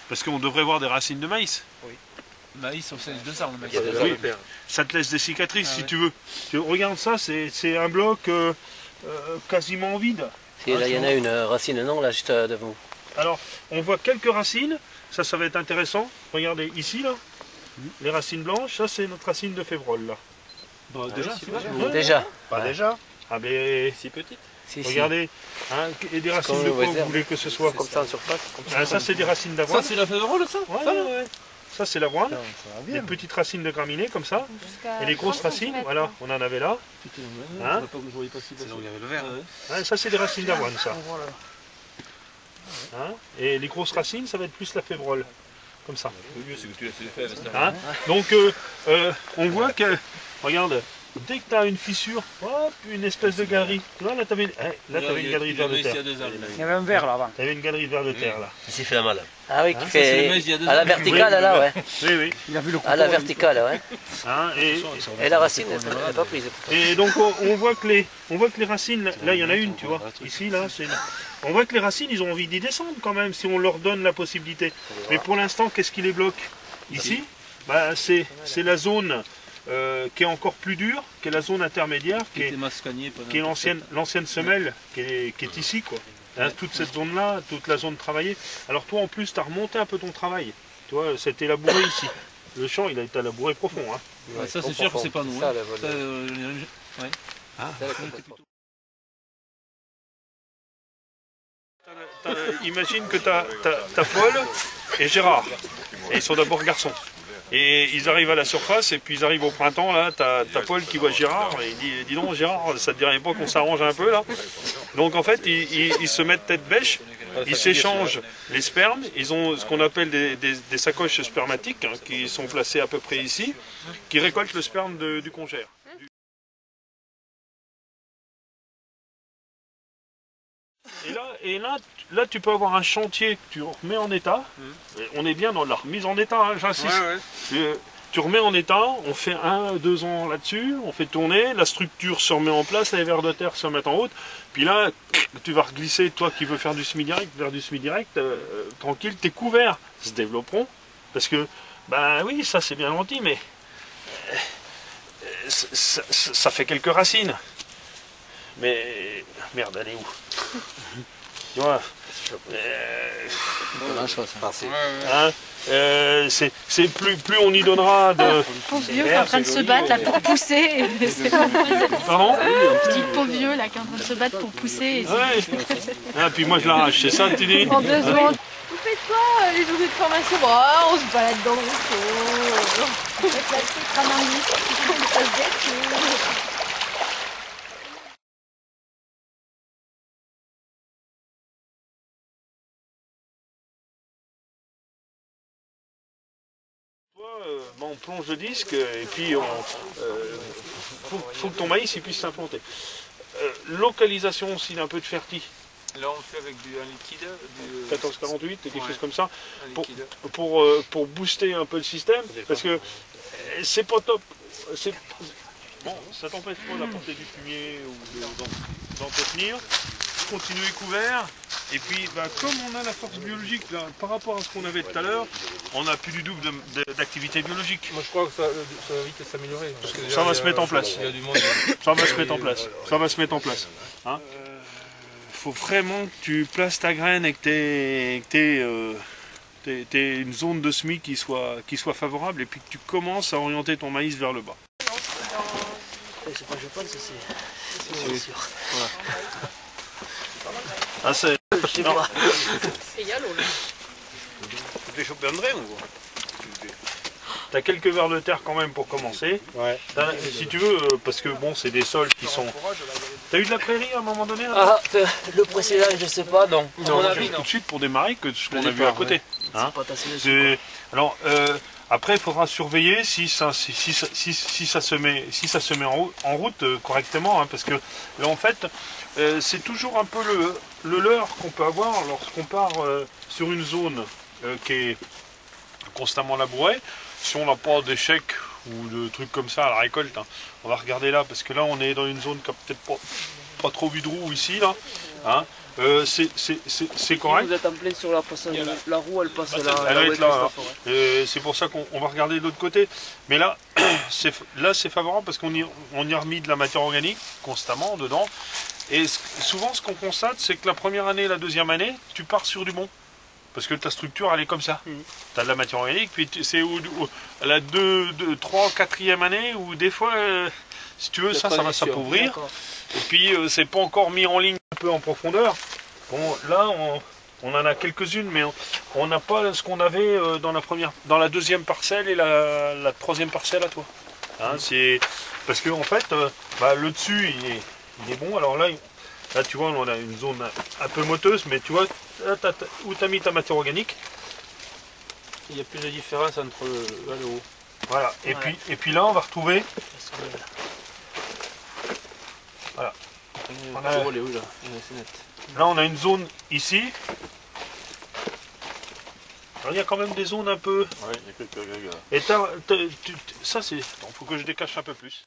Parce qu'on devrait voir des racines de maïs. Oui. Maïs, on sait de ça, le maïs. Oui, ça te laisse des cicatrices si tu veux. Regarde ça, c'est un bloc quasiment vide. Si, là, il y en a une racine, non, là, juste devant. Alors, on voit quelques racines, ça va être intéressant. Regardez, ici, là, les racines blanches, ça, c'est notre racine de févrole, là. Bah, déjà, Déjà. Pas déjà. Ah, mais si petite. Si, regardez, hein, et des racines de quoi vous voulez que ce soit? Comme ça en surface. Ça, c'est des racines d'avoine. Ça, c'est la févrole, ça? Ouais. Ça, c'est l'avoine. Les petites racines de graminées, comme ça. Et les grosses racines, voilà, on en avait là. Hein, c'est là où il y avait le vert. ouais, ça, c'est des racines d'avoine, ça. Hein, et les grosses racines, ça va être plus la févrole. Comme ça. Le mieux, c'est que tu laisses les fèves. Hein, donc, on voit que, regarde, dès que tu as une fissure, hop, une espèce de galerie. Tu vois, là, tu avais une galerie de vers de terre. Il y avait un verre là avant. Tu avais une galerie de vers de terre, là. Il s'est fait la mal. Ah oui, qui fait à la verticale, là, ouais. Oui. Il a vu le couteau. À la verticale, ouais. Hein, Et la racine, elle n'est pas prise. et donc, on voit que les racines, là, il y en a une, tu vois. Ici, là, on voit que les racines, ils ont envie d'y descendre quand même, si on leur donne la possibilité. Mais pour l'instant, qu'est-ce qui les bloque? Ici, bah, c'est la zone qui est encore plus dure, qui est la zone intermédiaire, qui est l'ancienne semelle, qui est ici, quoi. Hein, toute cette zone-là, toute la zone travaillée. Alors toi, en plus, tu as remonté un peu ton travail. Tu vois, c'était labouré ici. Le champ, il a été labouré profond. Hein. Ouais, ça, c'est sûr que c'est pas nous. Ça, ouais. Ah. Imagine que tu as Paul et Gérard. Et ils sont d'abord garçons. Et ils arrivent à la surface, et puis ils arrivent au printemps, là, t'as Paul qui voit Gérard, et il dit, dis donc Gérard, ça te dirait pas qu'on s'arrange un peu là? Donc en fait, ils se mettent tête bêche, ils s'échangent les spermes, ils ont ce qu'on appelle des sacoches spermatiques, hein, qui sont placées à peu près ici, qui récoltent le sperme du congère. Et là, tu peux avoir un chantier que tu remets en état. On est bien dans la remise en état, hein, j'insiste. Tu remets en état, on fait 1-2 ans là-dessus, on fait tourner, la structure se remet en place, les vers de terre se mettent en route. Puis là, tu vas reglisser, toi qui veux faire du semi-direct, vers du semi-direct, tranquille, tes couverts se développeront. Parce que, ben oui, ça c'est bien gentil, mais ça fait quelques racines. Mais merde, elle est où? Tu vois, c'est plus on y donnera de. Pauvre vieux qui est en train de se battre là pour pousser. Pardon? Petit pauvre vieux là qui est en train de se battre pour pousser. Ouais. Ah, puis moi je l'arrache, c'est ça que tu dis? En 2 secondes. Vous faites quoi les journées de formation? Oh, on se balade dans le ruisseau. On fait la petite ramamise, on passe des on plonge le disque et puis faut que ton maïs il puisse s'implanter. Localisation aussi d'un peu de ferti. Là on fait avec un liquide, du 1448, quelque chose comme ça, pour booster un peu le système, parce que c'est pas top. Bon, ça t'empêche pas d'apporter du fumier ou d'entretenir. Continuer couvert, et puis comme on a la force biologique là, par rapport à ce qu'on avait tout à l'heure, on a plus du double d'activité biologique. Moi je crois que ça va vite s'améliorer. Ça va se mettre en place. Ça va se mettre en place. Ça va se mettre en place. Hein, faut vraiment que tu places ta graine et que t'aies une zone de semis qui soit favorable, et puis que tu commences à orienter ton maïs vers le bas. C'est pas je pense, c'est sûr. Voilà. Ah, c'est. Je sais pas. Tu fais choper André ou quoi? T'as quelques vers de terre quand même pour commencer. Ouais. Si tu veux, parce que bon, c'est des sols qui sont. T'as eu de la prairie à un moment donné là? Ah, le précédent, je sais pas, non. Non, tout de suite pour démarrer que ce qu'on a vu à côté. Hein, alors, Après, il faudra surveiller si ça se met en route correctement, hein, parce que là, en fait, c'est toujours un peu le leurre qu'on peut avoir lorsqu'on part sur une zone qui est constamment labourée. Si on n'a pas d'échecs ou de trucs comme ça à la récolte, hein, on va regarder là, parce que là, on est dans une zone qui n'a peut-être pas trop vu de roue ici, là. Hein. C'est correct. Vous êtes en plein sur la passe, la roue elle passe là. Elle va être là. C'est pour ça qu'on va regarder de l'autre côté. Mais là, c'est favorable parce qu'on y a remis de la matière organique constamment dedans. Et souvent, ce qu'on constate, c'est que la première année et la deuxième année, tu pars sur du bon. Parce que ta structure, elle est comme ça. Tu as de la matière organique, puis c'est la 3, 4e année où des fois, si tu veux, ça va s'appauvrir. Et puis, c'est pas encore mis en ligne un peu en profondeur. Bon, là, on en a quelques-unes, mais on n'a pas ce qu'on avait dans la deuxième parcelle et la troisième parcelle à toi. Hein, c'est parce que en fait, le dessus, il est bon. Alors là, tu vois, on a une zone un peu moteuse, mais tu vois, là, où tu as mis ta matière organique. Il y a plus de différence entre le haut. Voilà. Et puis là, on va retrouver. Voilà. Là, on a une zone ici. Alors, il y a quand même des zones un peu. Ouais, il y a quelques. Et ça, c'est. Il faut que je décache un peu plus.